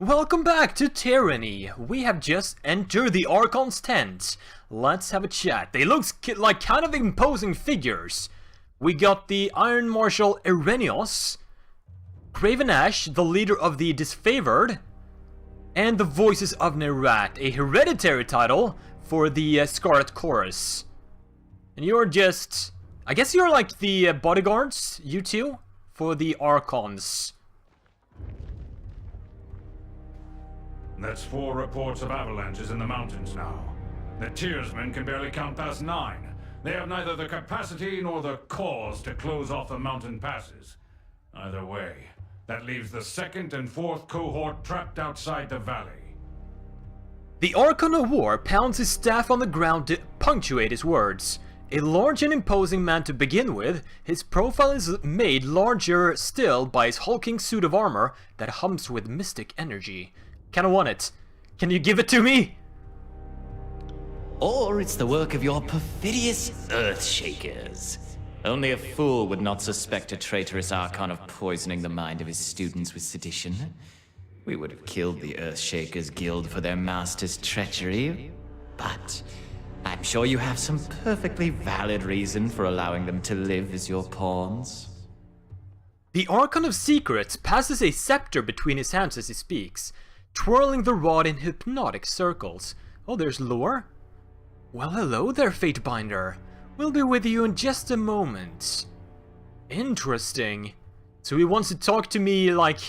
Welcome back to Tyranny. We have just entered the Archon's tent. Let's have a chat. They look like kind of imposing figures. We got the Iron Marshal Irenios, Craven Ash, the leader of the Disfavored, and the Voices of Nerat, a hereditary title for the Scarlet Chorus. And you're just... I guess you're like the bodyguards, you two, for the Archons. That's 4 reports of avalanches in the mountains now. The Tearsmen can barely count past 9. They have neither the capacity nor the cause to close off the mountain passes. Either way, that leaves the 2nd and 4th cohort trapped outside the valley. The Archon of War pounds his staff on the ground to punctuate his words. A large and imposing man to begin with, his profile is made larger still by his hulking suit of armor that hums with mystic energy. Kinda want it. Can you give it to me? Or it's the work of your perfidious Earthshakers. Only a fool would not suspect a traitorous Archon of poisoning the mind of his students with sedition. We would have killed the Earthshakers Guild for their master's treachery, but I'm sure you have some perfectly valid reason for allowing them to live as your pawns. The Archon of Secrets passes a scepter between his hands as he speaks, twirling the rod in hypnotic circles. Oh, there's Lore. Well, hello there, Fatebinder. We'll be with you in just a moment. Interesting. So he wants to talk to me like...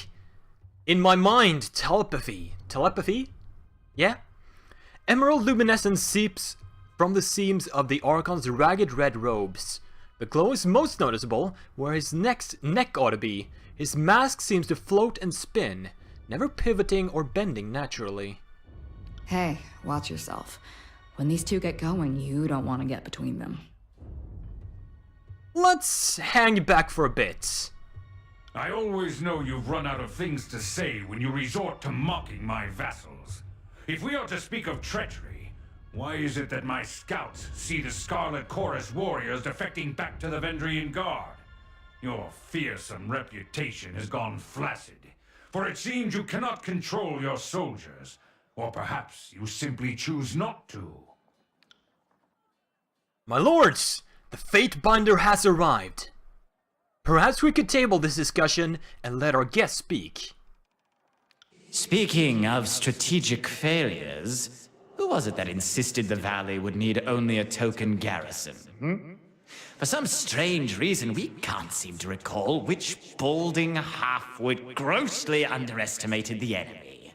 in my mind, telepathy. Telepathy? Yeah? Emerald luminescence seeps from the seams of the Archon's ragged red robes. The glow is most noticeable where his neck ought to be. His mask seems to float and spin, never pivoting or bending naturally. Hey, watch yourself. When these two get going, you don't want to get between them. Let's hang back for a bit. I always know you've run out of things to say when you resort to mocking my vassals. If we are to speak of treachery, why is it that my scouts see the Scarlet Chorus warriors defecting back to the Vendrian Guard? Your fearsome reputation has gone flaccid, for it seems you cannot control your soldiers, or perhaps you simply choose not to. My lords, the Fatebinder has arrived. Perhaps we could table this discussion and let our guest speak. Speaking of strategic failures, who was it that insisted the valley would need only a token garrison? For some strange reason, we can't seem to recall which balding halfwit grossly underestimated the enemy.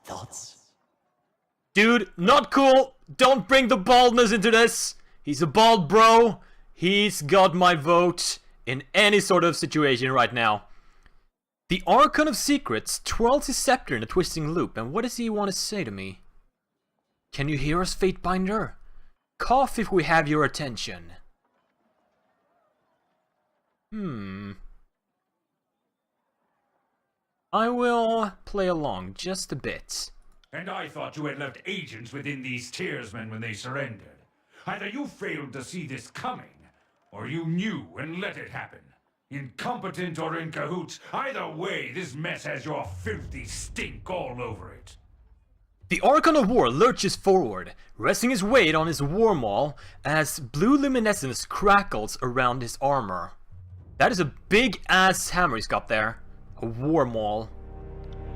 Thoughts? Dude, not cool. Don't bring the baldness into this. He's a bald bro. He's got my vote in any sort of situation right now. The Archon of Secrets twirls his scepter in a twisting loop, and what does he want to say to me? Can you hear us, Fatebinder? Cough if we have your attention. I will play along just a bit. And I thought you had left agents within these Tearsmen when they surrendered. Either you failed to see this coming, or you knew and let it happen. Incompetent or in cahoots, either way, this mess has your filthy stink all over it. The Archon of War lurches forward, resting his weight on his war maul as blue luminescence crackles around his armor. That is a big-ass hammer he's got there. A war maul.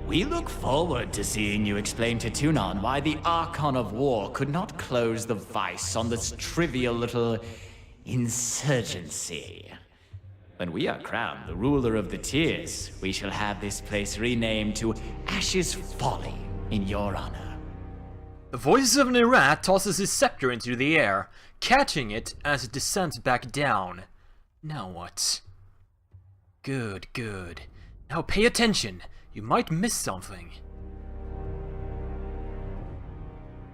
We look forward to seeing you explain to Tunon why the Archon of War could not close the vice on this trivial little insurgency. When we are crowned the ruler of the Tears, we shall have this place renamed to Ash's Folly in your honor. The Voices of Nerat tosses his scepter into the air, catching it as it descends back down. Now what? Good, good. Now pay attention. You might miss something.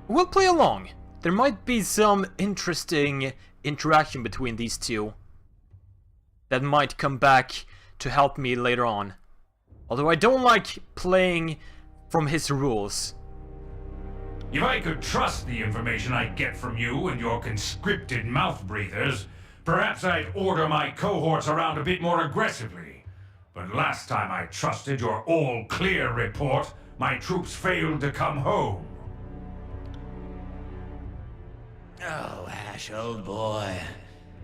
We'll play along. There might be some interesting interaction between these two that might come back to help me later on. Although I don't like playing from his rules. If I could trust the information I get from you and your conscripted mouth breathers, perhaps I'd order my cohorts around a bit more aggressively. But last time I trusted your all-clear report, My troops failed to come home. Oh, Ash, old boy.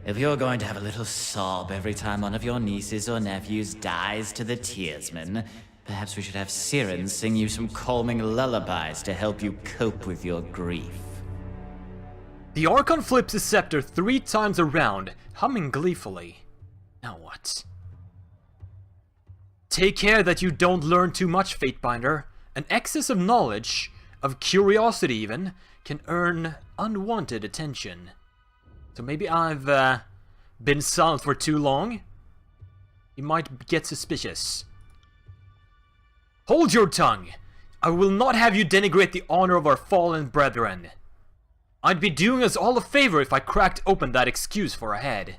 If you're going to have a little sob every time one of your nieces or nephews dies to the Tearsman, perhaps we should have Siren sing you some calming lullabies to help you cope with your grief. The Archon flips his scepter 3 times around, humming gleefully. Now what? Take care that you don't learn too much, Fatebinder. An excess of knowledge, of curiosity even, can earn unwanted attention. So maybe I've been silent for too long? You might get suspicious. Hold your tongue! I will not have you denigrate the honor of our fallen brethren. I'd be doing us all a favor if I cracked open that excuse for a head.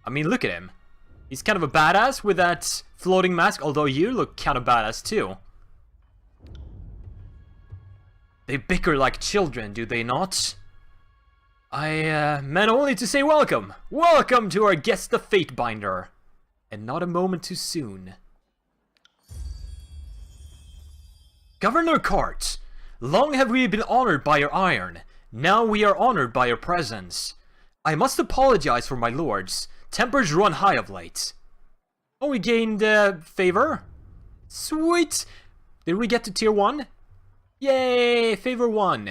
I mean, look at him. He's kind of a badass with that floating mask, although you look kind of badass too. They bicker like children, do they not? I meant only to say welcome. Welcome to our guest, the Fatebinder. And not a moment too soon. Governor Kart, long have we been honored by your iron. Now we are honored by your presence. I must apologize for my lords. Tempers run high of late. Oh, we gained favor? Sweet! Did we get to tier 1? Yay! Favor 1.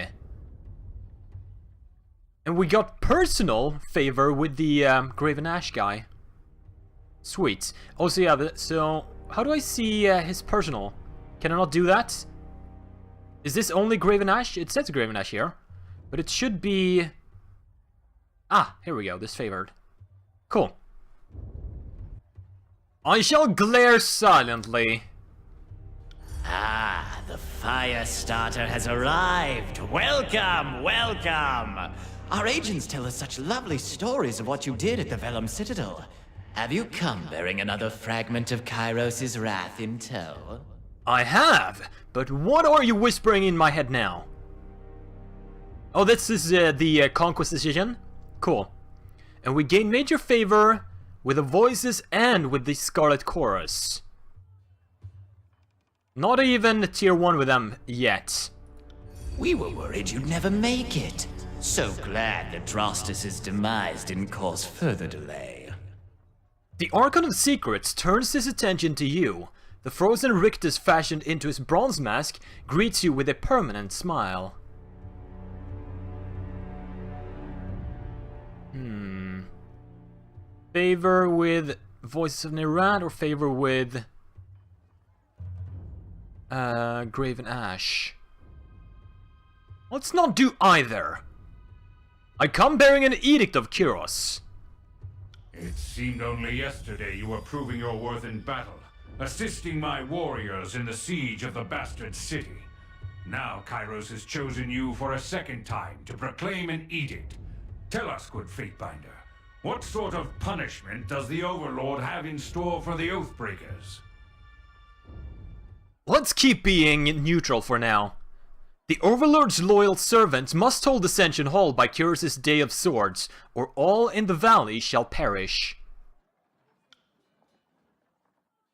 And we got personal favor with the Graven Ash guy. Sweet. Also, yeah, so how do I see his personal? Can I not do that? Is this only Graven Ash? It says Graven Ash here. But it should be... Ah, here we go. This favored. Cool. I shall glare silently. Ah, the fire starter has arrived. Welcome, welcome. Our agents tell us such lovely stories of what you did at the Vellum Citadel. Have you come bearing another fragment of Kyros' wrath in tow? I have, but what are you whispering in my head now? Oh, this is the Conquest decision? Cool. And we gain major favor with the voices and with the Scarlet Chorus. Not even tier 1 with them yet. We were worried you'd never make it. So glad that Drostus' demise didn't cause further delay. The Archon of Secrets turns his attention to you. The frozen rictus fashioned into his bronze mask greets you with a permanent smile. Favor with Voices of Nerad or favor with Graven Ash? Let's not do either. I come bearing an Edict of Kyros. It seemed only yesterday you were proving your worth in battle, assisting my warriors in the siege of the bastard city. Now Kyros has chosen you for a second time to proclaim an edict. Tell us, good Fatebinder, what sort of punishment does the Overlord have in store for the Oathbreakers? Let's keep being neutral for now. The Overlord's loyal servants must hold Ascension Hall by Kyros' Day of Swords, or all in the valley shall perish.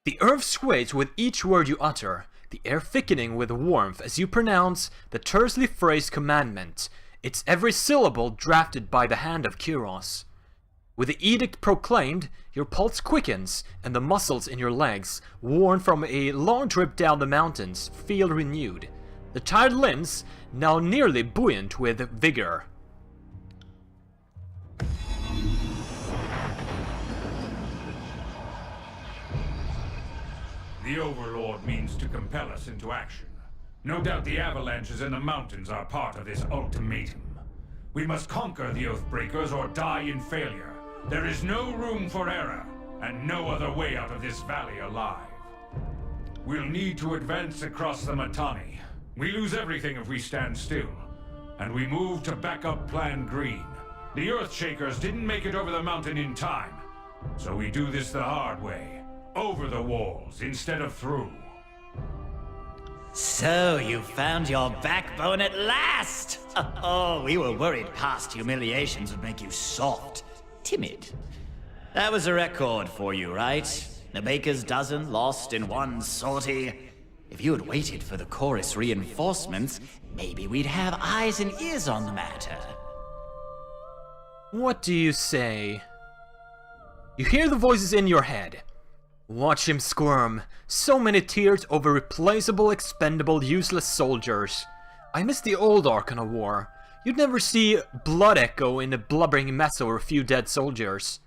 The earth sways with each word you utter, the air thickening with warmth as you pronounce the tersely phrased commandment, its every syllable drafted by the hand of Kyros. With the edict proclaimed, your pulse quickens, and the muscles in your legs, worn from a long trip down the mountains, feel renewed. The tired limbs, now nearly buoyant with vigor. The Overlord means to compel us into action. No doubt the avalanches in the mountains are part of this ultimatum. We must conquer the Oathbreakers or die in failure. There is no room for error, and no other way out of this valley alive. We'll need to advance across the Matani. We lose everything if we stand still. And we move to backup Plan Green. The Earthshakers didn't make it over the mountain in time. So we do this the hard way. Over the walls instead of through. So you found your backbone at last! Oh, we were worried past humiliations would make you soft, timid. That was a record for you, right? The baker's dozen lost in one sortie. If you had waited for the chorus reinforcements, maybe we'd have eyes and ears on the matter. What do you say? You hear the voices in your head. Watch him squirm. So many tears over replaceable, expendable, useless soldiers. I miss the old Archon of War. You'd never see blood echo in a blubbering mess over a few dead soldiers.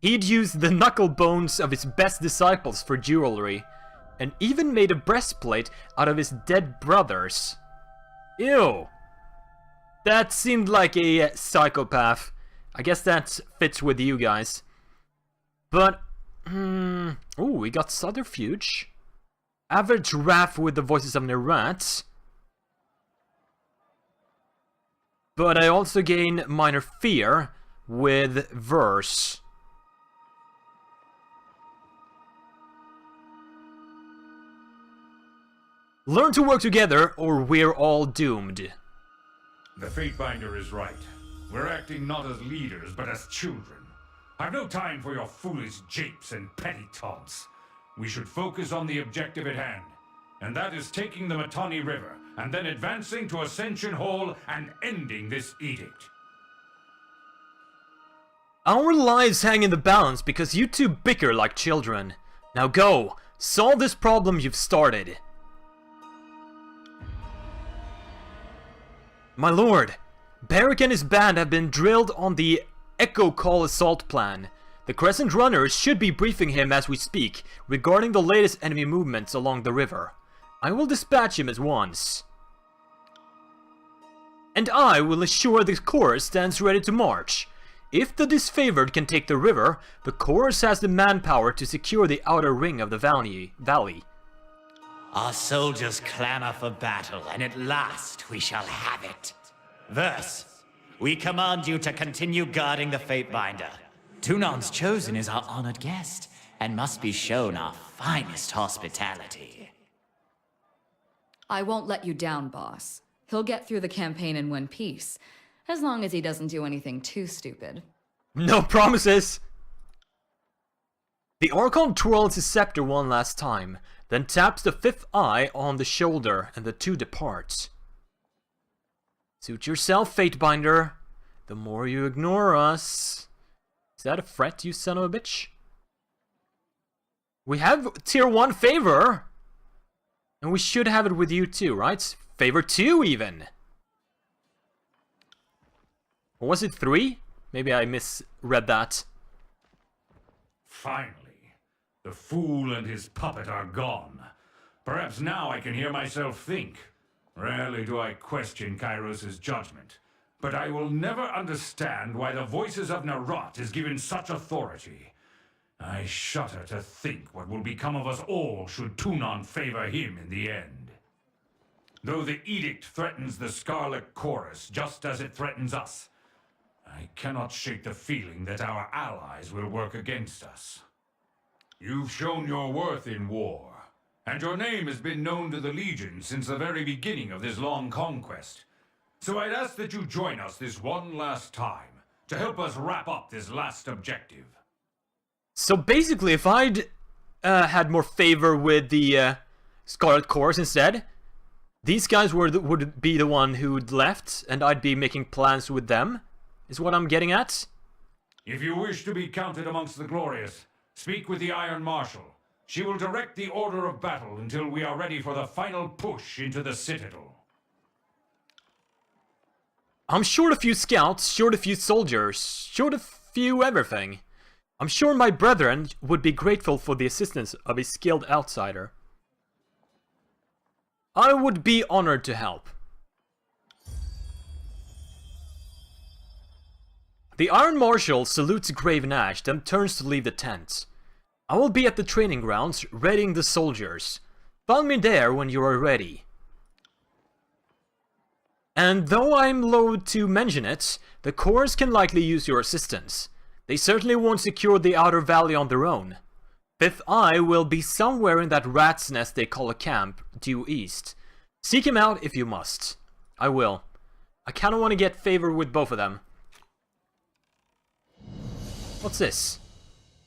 He'd used the knuckle bones of his best disciples for jewelry, and even made a breastplate out of his dead brothers. Ew. That seemed like a psychopath. I guess that fits with you guys. But, ooh, we got subterfuge. Average wrath with the voices of Nerat. But I also gain minor fear with verse. Learn to work together or we're all doomed. The Fatebinder is right. We're acting not as leaders, but as children. I've no time for your foolish japes and petty taunts. We should focus on the objective at hand, and that is taking the Mittani River, and then advancing to Ascension Hall and ending this edict. Our lives hang in the balance because you two bicker like children. Now go, solve this problem you've started. My lord, Barrick and his band have been drilled on the Echo Call assault plan. The Crescent Runners should be briefing him as we speak regarding the latest enemy movements along the river. I will dispatch him at once. And I will assure the chorus stands ready to march. If the disfavored can take the river, the chorus has the manpower to secure the outer ring of the valley. Our soldiers clamor for battle, and at last we shall have it. Verse, we command you to continue guarding the Fatebinder. Tunan's Chosen is our honored guest, and must be shown our finest hospitality. I won't let you down, boss. He'll get through the campaign in one piece, as long as he doesn't do anything too stupid. No promises! The Archon twirls his scepter one last time, then taps the fifth eye on the shoulder, and the two depart. Suit yourself, Fatebinder. The more you ignore us... Is that a threat, you son of a bitch? We have tier 1 favor! And we should have it with you too, right? Favor 2 even! Or was it 3? Maybe I misread that. Finally, the fool and his puppet are gone. Perhaps now I can hear myself think. Rarely do I question Kyros' judgment, but I will never understand why the voices of Nerat is given such authority. I shudder to think what will become of us all should Tunon favor him in the end. Though the edict threatens the Scarlet Chorus just as it threatens us, I cannot shake the feeling that our allies will work against us. You've shown your worth in war, and your name has been known to the Legion since the very beginning of this long conquest. So I'd ask that you join us this one last time, to help us wrap up this last objective. So basically, if I'd had more favor with the Scarlet Chorus instead, these guys would be the one who'd left, and I'd be making plans with them, is what I'm getting at? If you wish to be counted amongst the glorious, speak with the Iron Marshal. She will direct the order of battle until we are ready for the final push into the Citadel. I'm short a few scouts, short a few soldiers, short a few everything. I'm sure my brethren would be grateful for the assistance of a skilled outsider. I would be honored to help. The Iron Marshal salutes Graven Ash, then turns to leave the tent. I will be at the training grounds, readying the soldiers. Find me there when you are ready. And though I'm loath to mention it, the chorus can likely use your assistance. They certainly won't secure the outer valley on their own. Fifth Eye will be somewhere in that rat's nest they call a camp, due east. Seek him out if you must. I will. I kinda want to get favor with both of them. What's this?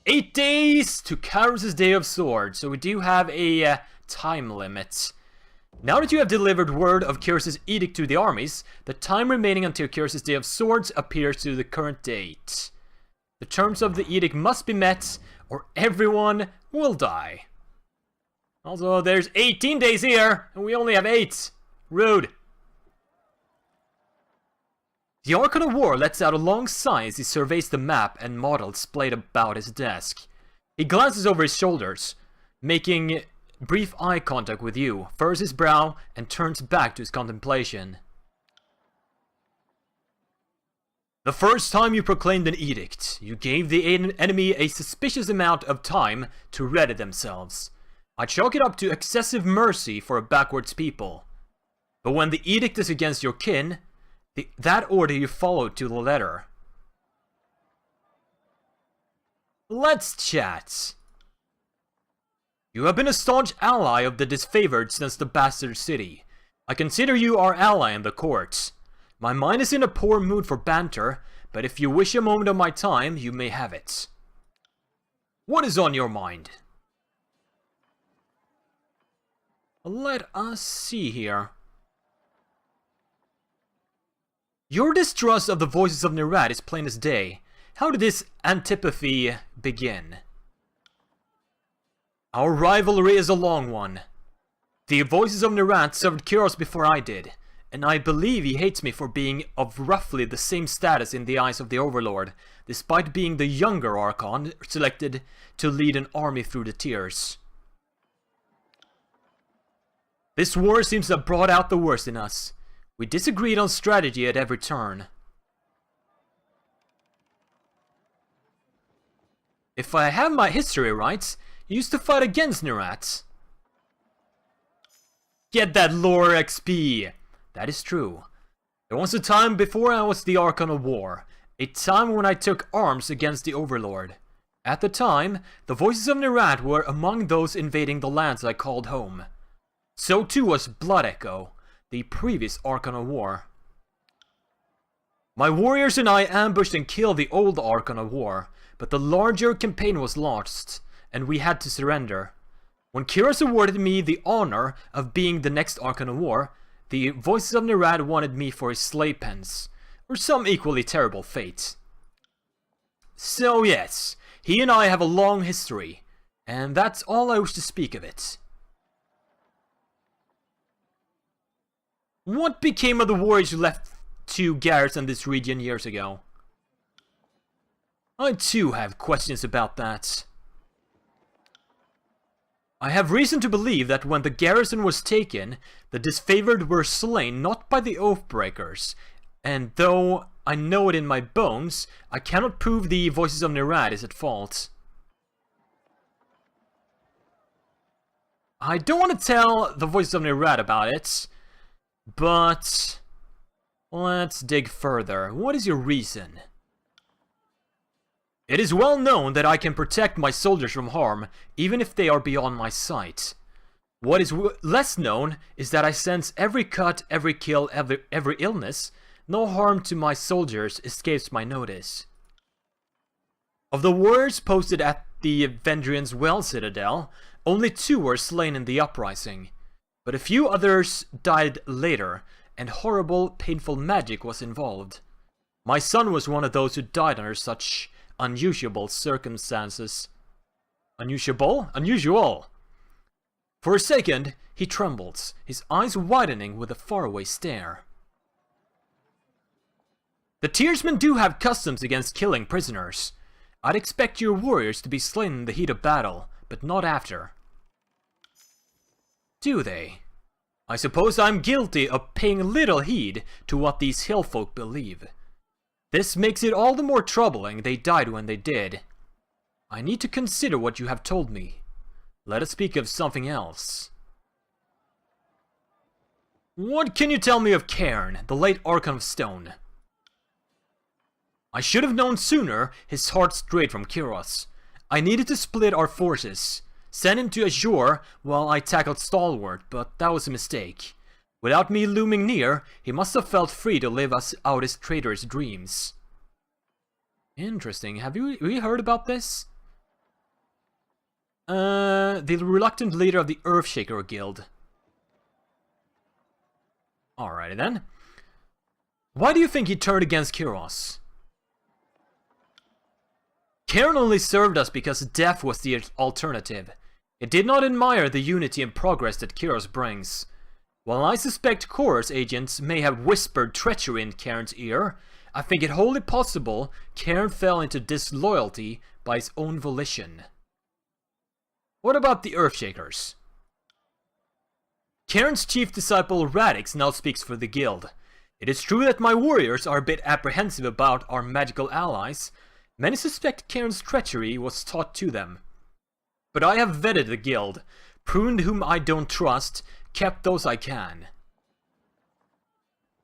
8 days to Kyros' Day of Swords. So we do have a time limit. Now that you have delivered word of Kyros' edict to the armies, the time remaining until Kyros' Day of Swords appears to the current date. The terms of the edict must be met, or everyone will die. Also, there's 18 days here, and we only have 8. Rude. The Archon of War lets out a long sigh as he surveys the map and models displayed about his desk. He glances over his shoulders, making brief eye contact with you, furrows his brow, and turns back to his contemplation. The first time you proclaimed an edict, you gave the enemy a suspicious amount of time to ready themselves. I chalk it up to excessive mercy for a backwards people. But when the edict is against your kin, that order you follow to the letter. Let's chat. You have been a staunch ally of the disfavored since the Bastard City. I consider you our ally in the court. My mind is in a poor mood for banter, but if you wish a moment of my time, you may have it. What is on your mind? Let us see here. Your distrust of the voices of Nerat is plain as day. How did this antipathy begin? Our rivalry is a long one. The voices of Nerat served Kyros before I did, and I believe he hates me for being of roughly the same status in the eyes of the Overlord, despite being the younger Archon selected to lead an army through the tears. This war seems to have brought out the worst in us. We disagreed on strategy at every turn. If I have my history right, you used to fight against Nerat. Get that lore XP! That is true. There was a time before I was the Archon of War, a time when I took arms against the Overlord. At the time, the voices of Nerat were among those invading the lands I called home. So too was Blood Echo, the previous Archon of War. My warriors and I ambushed and killed the old Archon of War, but the larger campaign was lost, and we had to surrender. When Kyros awarded me the honor of being the next Archon of War, the voices of Nerat wanted me for his slave pens, or some equally terrible fate. So yes, he and I have a long history, and that's all I wish to speak of it. What became of the warriors who left to garrison this region years ago? I too have questions about that. I have reason to believe that when the garrison was taken, the disfavored were slain not by the Oathbreakers, and though I know it in my bones, I cannot prove the voices of Nerat is at fault. I don't want to tell the voices of Nerat about it, but let's dig further. What is your reason? It is well known that I can protect my soldiers from harm, even if they are beyond my sight. What is less known is that I sense every cut, every kill, every illness. No harm to my soldiers escapes my notice. Of the warriors posted at the Vendrian's Well Citadel, only 2 were slain in the uprising. But a few others died later, and horrible, painful magic was involved. My son was one of those who died under such unusual circumstances. Unusual! For a second, he trembles, his eyes widening with a faraway stare. The Tearsmen do have customs against killing prisoners. I'd expect your warriors to be slain in the heat of battle, but not after. Do they? I suppose I'm guilty of paying little heed to what these hillfolk believe. This makes it all the more troubling they died when they did. I need to consider what you have told me. Let us speak of something else. What can you tell me of Cairn, the late Archon of Stone? I should have known sooner his heart strayed from Kyros. I needed to split our forces. Send him to Azure while I tackled Stalwart, but that was a mistake. Without me looming near, he must have felt free to live us out his traitorous dreams. Interesting. Have we heard about this? The reluctant leader of the Earthshaker Guild. Alrighty then. Why do you think he turned against Kyros? Karen only served us because death was the alternative. It did not admire the unity and progress that Kyros brings. While I suspect Chorus agents may have whispered treachery in Karen's ear, I think it wholly possible Karen fell into disloyalty by his own volition. What about the Earthshakers? Karen's chief disciple Radix now speaks for the guild. It is true that my warriors are a bit apprehensive about our magical allies. Many suspect Karen's treachery was taught to them. But I have vetted the guild, pruned whom I don't trust, kept those I can.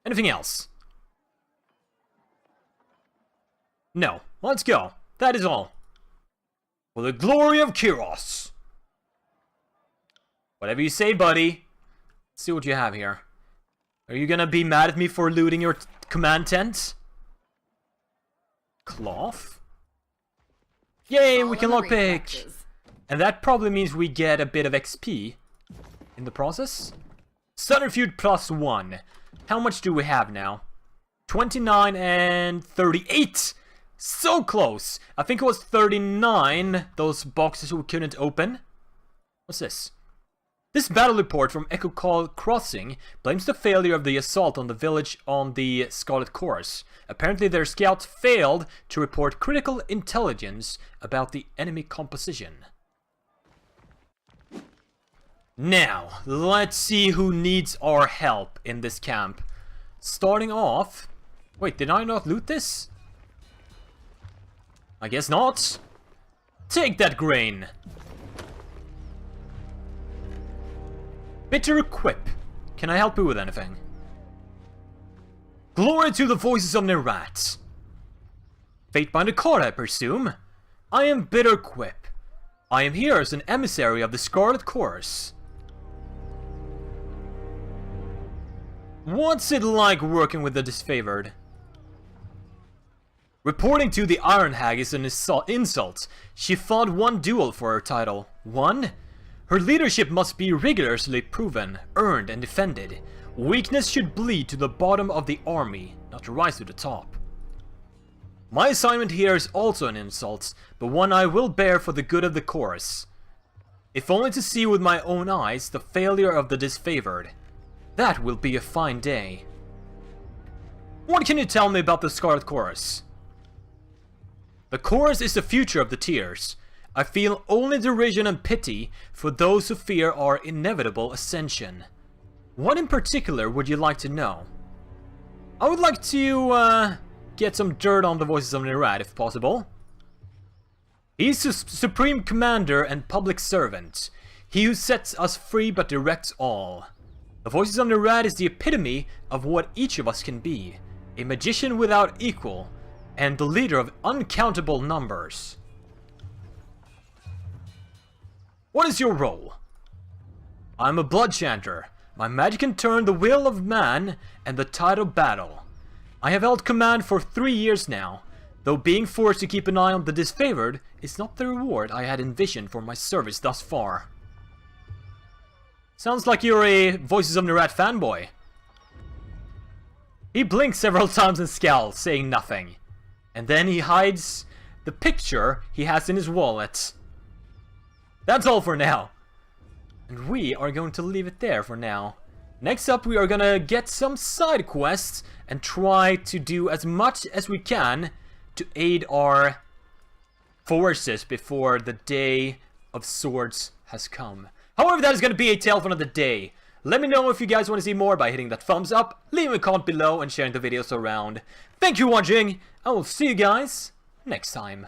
Anything else? No. Let's go. That is all. For the glory of Kyros. Whatever you say, buddy. Let's see what you have here. Are you gonna be mad at me for looting your command tent? Cloth? Yay, we can lockpick! And that probably means we get a bit of XP in the process. Subterfuge +1. How much do we have now? 29 and 38! So close! I think it was 39, those boxes we couldn't open. What's this? This battle report from Echo Call Crossing blames the failure of the assault on the village on the Scarlet Chorus. Apparently their scouts failed to report critical intelligence about the enemy composition. Now, let's see who needs our help in this camp. Starting off... Wait, did I not loot this? I guess not. Take that grain. Bitter Quip. Can I help you with anything? Glory to the voices of Nerat. Fatebinder card, I presume. I am Bitter Quip. I am here as an emissary of the Scarlet Chorus. What's it like working with the disfavored? Reporting to the Iron Hag is an insult. She fought one duel for her title. One? Her leadership must be rigorously proven, earned, and defended. Weakness should bleed to the bottom of the army, not rise to the top. My assignment here is also an insult, but one I will bear for the good of the chorus. If only to see with my own eyes the failure of the disfavored. That will be a fine day. What can you tell me about the Scarlet Chorus? The chorus is the future of the tiers. I feel only derision and pity for those who fear our inevitable ascension. What in particular would you like to know? I would like to, get some dirt on the voices of Nerat, if possible. He's the supreme commander and public servant. He who sets us free but directs all. The voices of Nerat is the epitome of what each of us can be. A magician without equal, and the leader of uncountable numbers. What is your role? I'm a blood chanter. My magic can turn the will of man and the tide of battle. I have held command for 3 years now, though being forced to keep an eye on the disfavored is not the reward I had envisioned for my service thus far. Sounds like you're a Voices of Nerat fanboy. He blinks several times and scowls, saying nothing. And then he hides the picture he has in his wallet. That's all for now. And we are going to leave it there for now. Next up, we are gonna get some side quests and try to do as much as we can to aid our forces before the Day of Swords has come. However, that is going to be a tale for another day. Let me know if you guys want to see more by hitting that thumbs up, leaving a comment below, and sharing the videos around. Thank you for watching. I will see you guys next time.